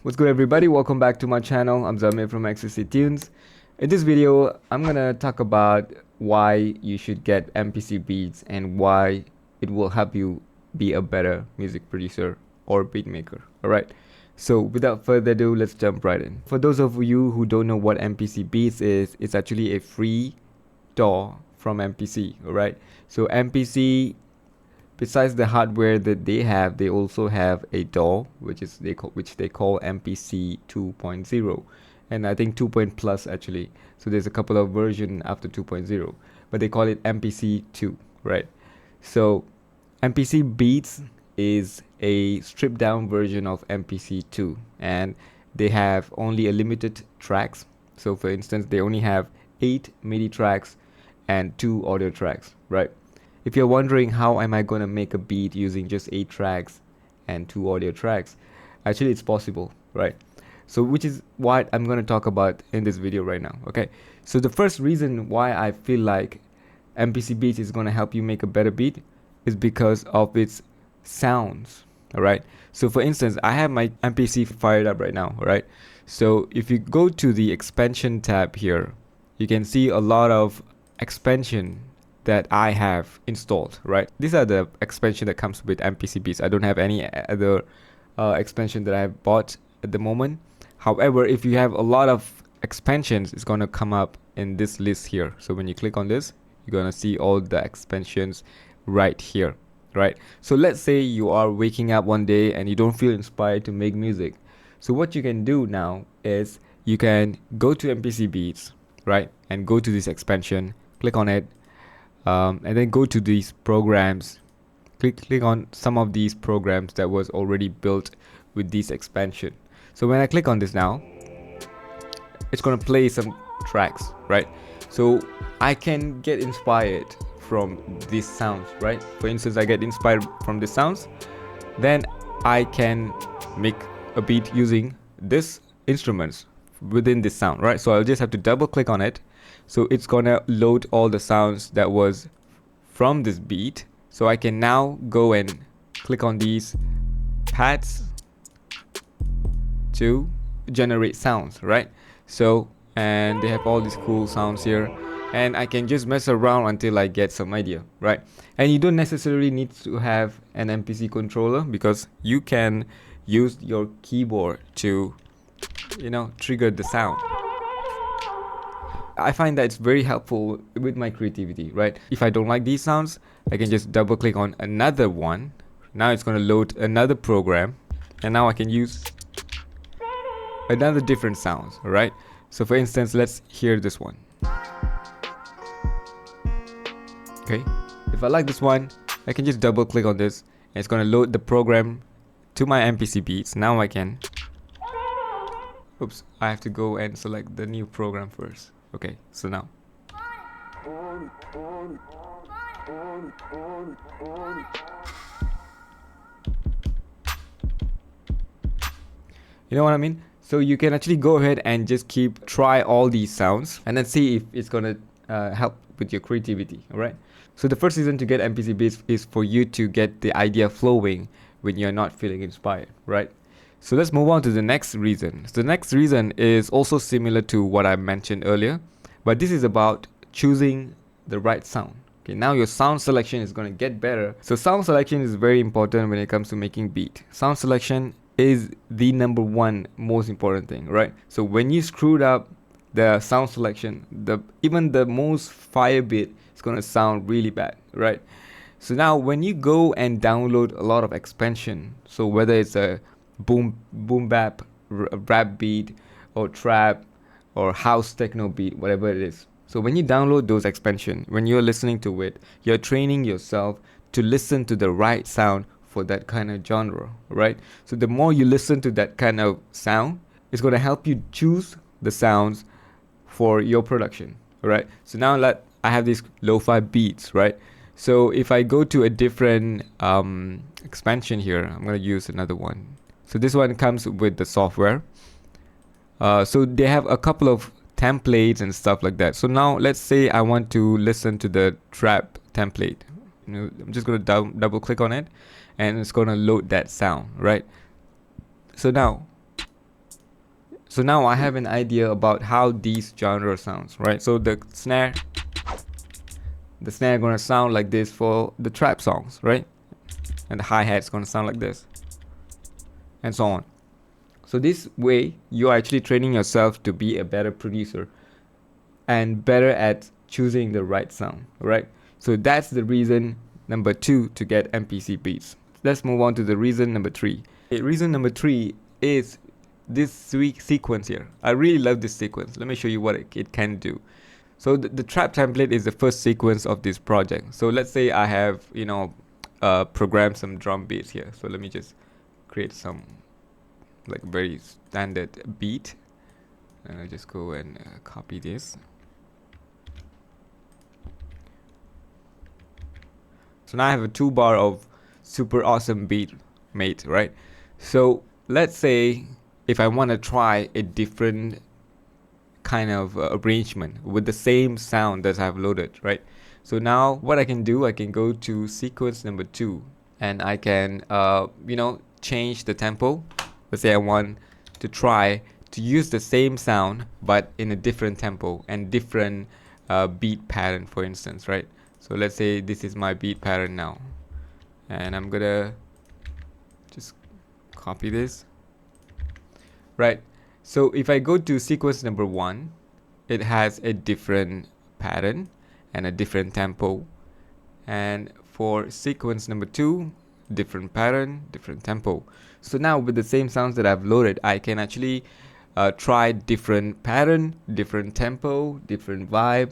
What's good, everybody? Welcome back to my channel. I'm Zamir from MPC Tunes. In this video, I'm gonna talk about why you should get MPC Beats and why it will help you be a better music producer or beat maker. Alright, so without further ado, let's jump right in. For those of you who don't know what MPC Beats is, it's actually a free DAW from MPC. Alright, so MPC, besides the hardware that they have, they also have a DAW which they call MPC 2.0, and I think 2. Plus actually. So there's a couple of versions after 2.0, but they call it MPC 2, right? So MPC Beats is a stripped down version of MPC 2, and they have only a limited tracks. So for instance, they only have 8 MIDI tracks and 2 audio tracks, right? If you're wondering how am I going to make a beat using just 8 tracks and 2 audio tracks, actually it's possible, right? So which is what I'm going to talk about in this video right now. Okay, so the first reason why I feel like MPC Beats is going to help you make a better beat is because of its sounds. All right, so for instance, I have my MPC fired up right now. All right, so if you go to the expansion tab here, you can see a lot of expansion that I have installed, right? These are the expansion that comes with MPC Beats. I don't have any other expansion that I have bought at the moment. However, if you have a lot of expansions, it's gonna come up in this list here. So when you click on this, you're gonna see all the expansions right here, right? So let's say you are waking up one day and you don't feel inspired to make music. So what you can do now is you can go to MPC Beats, right? And go to this expansion, click on it, and then go to these programs, click on some of these programs that was already built with this expansion. So when I click on this now, it's gonna play some tracks, right? So I can get inspired from these sounds, right? For instance, I get inspired from the sounds, then I can make a beat using this instruments within this sound, right? So I'll just have to double click on it. So it's gonna load all the sounds that was from this beat. So I can now go and click on these pads to generate sounds, right? So, and they have all these cool sounds here, and I can just mess around until I get some idea, right? And you don't necessarily need to have an MPC controller, because you can use your keyboard to, trigger the sound. I find that it's very helpful with my creativity, right? If I don't like these sounds, I can just double click on another one. Now it's going to load another program, and now I can use another different sounds, all right? So for instance, let's hear this one. Okay, if I like this one, I can just double click on this, and it's going to load the program to my MPC Beats. Now I can, oops, I have to go and select the new program first. Okay, so now you know what I mean? So you can actually go ahead and just try all these sounds and then see if it's gonna help with your creativity. All right, so the first reason to get MPC Beats is for you to get the idea flowing when you're not feeling inspired, right? So let's move on to the next reason. So the next reason is also similar to what I mentioned earlier, but this is about choosing the right sound. Okay, now your sound selection is going to get better. So sound selection is very important when it comes to making beat. Sound selection is the #1 most important thing, right? So when you screwed up the sound selection, even the most fire beat is going to sound really bad, right? So now when you go and download a lot of expansion, so whether it's a boom bap rap beat or trap or house techno beat, whatever it is. So when you download those expansion, when you're listening to it, you're training yourself to listen to the right sound for that kind of genre, right? So the more you listen to that kind of sound, it's going to help you choose the sounds for your production, right? So now I have these lo-fi beats, right? So if I go to a different expansion here, I'm going to use another one. So this one comes with the software. So they have a couple of templates and stuff like that. So now let's say I want to listen to the trap template. I'm just going to double click on it, and it's going to load that sound, right? So now So now I have an idea about how these genre sounds, right? So the snare gonna sound like this for the trap songs, right? And the hi-hat's gonna sound like this, and so on. So this way, you're actually training yourself to be a better producer and better at choosing the right sound, right? So that's the reason number 2 to get MPC Beats. Let's move on to the reason number 3. Reason number 3 is this sequence here. I really love this sequence. Let me show you what it can do. So the trap template is the first sequence of this project. So let's say I have, programmed some drum beats here. So let me just create some like very standard beat, and I just go and copy this. So now I have a toolbar of super awesome beat made, right? So let's say if I want to try a different kind of arrangement with the same sound that I've loaded, right? So now what I can do, I can go to sequence number 2, and I can change the tempo. Let's say I want to try to use the same sound but in a different tempo and different beat pattern, for instance, right? So let's say this is my beat pattern now, and I'm gonna just copy this, right? So if I go to sequence number 1, it has a different pattern and a different tempo, and for sequence number 2, different pattern, different tempo. So now with the same sounds that I've loaded, I can actually try different pattern, different tempo, different vibe.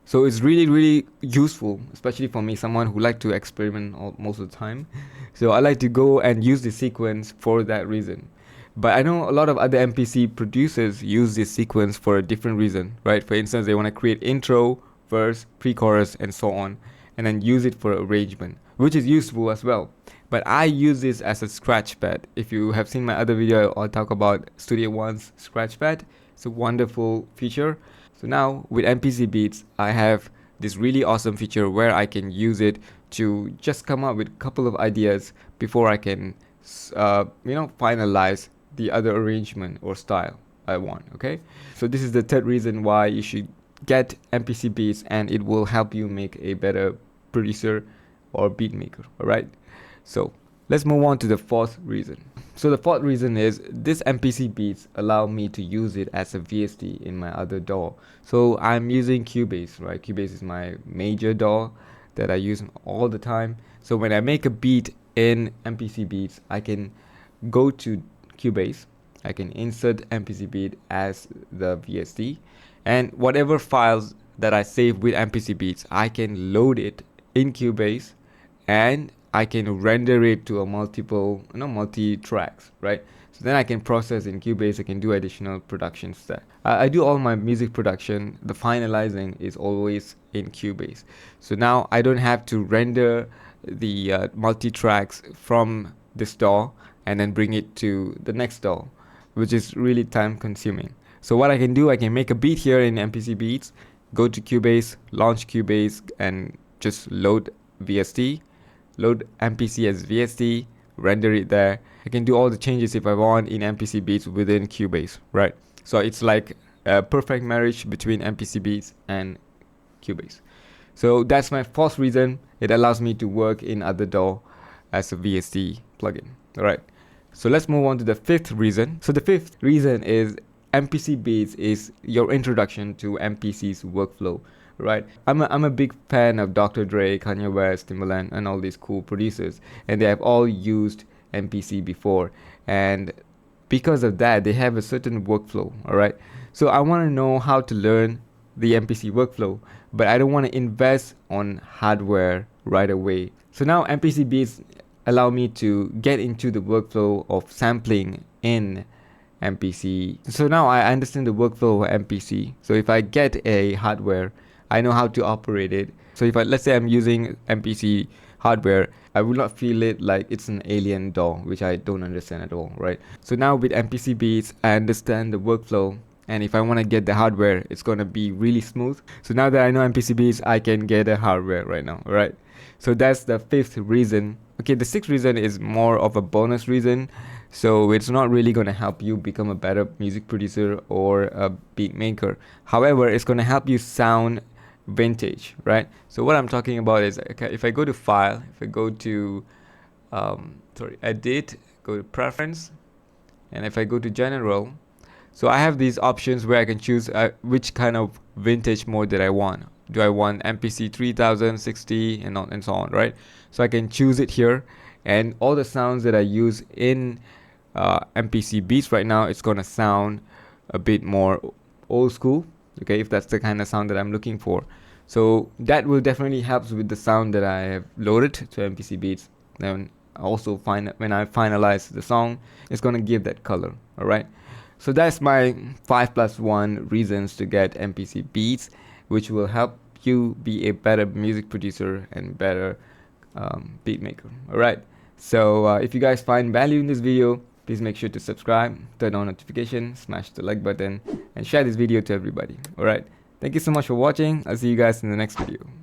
So it's really useful, especially for me, someone who like to experiment most of the time. So I like to go and use the sequence for that reason. But I know a lot of other MPC producers use this sequence for a different reason, right? For instance, they want to create intro, verse, pre-chorus, and so on, and then use it for arrangement, which is useful as well. But I use this as a scratch pad. If you have seen my other video, I'll talk about Studio One's scratch pad. It's a wonderful feature. So now with MPC Beats, I have this really awesome feature where I can use it to just come up with a couple of ideas before I can, finalize the other arrangement or style I want. Okay, so this is the third reason why you should get MPC Beats, and it will help you make a better producer or beat maker. All right, so let's move on to the fourth reason. So the fourth reason is this MPC Beats allow me to use it as a VST in my other DAW. So I'm using Cubase, right? Cubase is my major DAW that I use all the time. So when I make a beat in MPC Beats, I can go to Cubase, I can insert MPC Beat as the VST, and whatever files that I save with MPC Beats, I can load it in Cubase, and I can render it to a multi tracks, right? So then I can process in Cubase. I can do additional production stuff. I do all my music production. The finalizing is always in Cubase. So now I don't have to render the multi tracks from this DAW and then bring it to the next DAW, which is really time consuming. So what I can do, I can make a beat here in MPC Beats, go to Cubase, launch Cubase, and just load VST. Load MPC as VST, render it there. I can do all the changes if I want in MPC Beats within Cubase, right? So it's like a perfect marriage between MPC Beats and Cubase. So that's my fourth reason. It allows me to work in other DAW as a VST plugin, all right? So let's move on to the fifth reason. So the fifth reason is MPC Beats is your introduction to MPC's workflow. Right, I'm a big fan of Dr. Dre, Kanye West, Timbaland, and all these cool producers, and they have all used MPC before, and because of that, they have a certain workflow. All right, so I want to know how to learn the MPC workflow, but I don't want to invest on hardware right away. So now MPC Beats allow me to get into the workflow of sampling in MPC. So now I understand the workflow of MPC. So if I get a hardware, I know how to operate it. So if let's say I'm using MPC hardware, I will not feel it like it's an alien DAW, which I don't understand at all, right? So now with MPC Beats, I understand the workflow, and if I want to get the hardware, it's going to be really smooth. So now that I know MPC Beats, I can get a hardware right now, all right? So that's the fifth reason. Okay, the sixth reason is more of a bonus reason. So it's not really going to help you become a better music producer or a beat maker. However, it's going to help you sound vintage, right? So what I'm talking about is, okay, if I go to file, if I go to edit, go to preference, and if I go to general, so I have these options where I can choose which kind of vintage mode that I want. Do I want MPC 3060 and so on, right? So I can choose it here, and all the sounds that I use in MPC Beats right now, it's gonna sound a bit more old school, okay, if that's the kind of sound that I'm looking for. So that will definitely help with the sound that I have loaded to MPC Beats. Then also when I finalize the song, it's gonna give that color. All right. So that's my 5+1 reasons to get MPC Beats, which will help you be a better music producer and better beat maker. All right. So if you guys find value in this video, please make sure to subscribe, turn on notifications, smash the like button, and share this video to everybody. All right. Thank you so much for watching. I'll see you guys in the next video.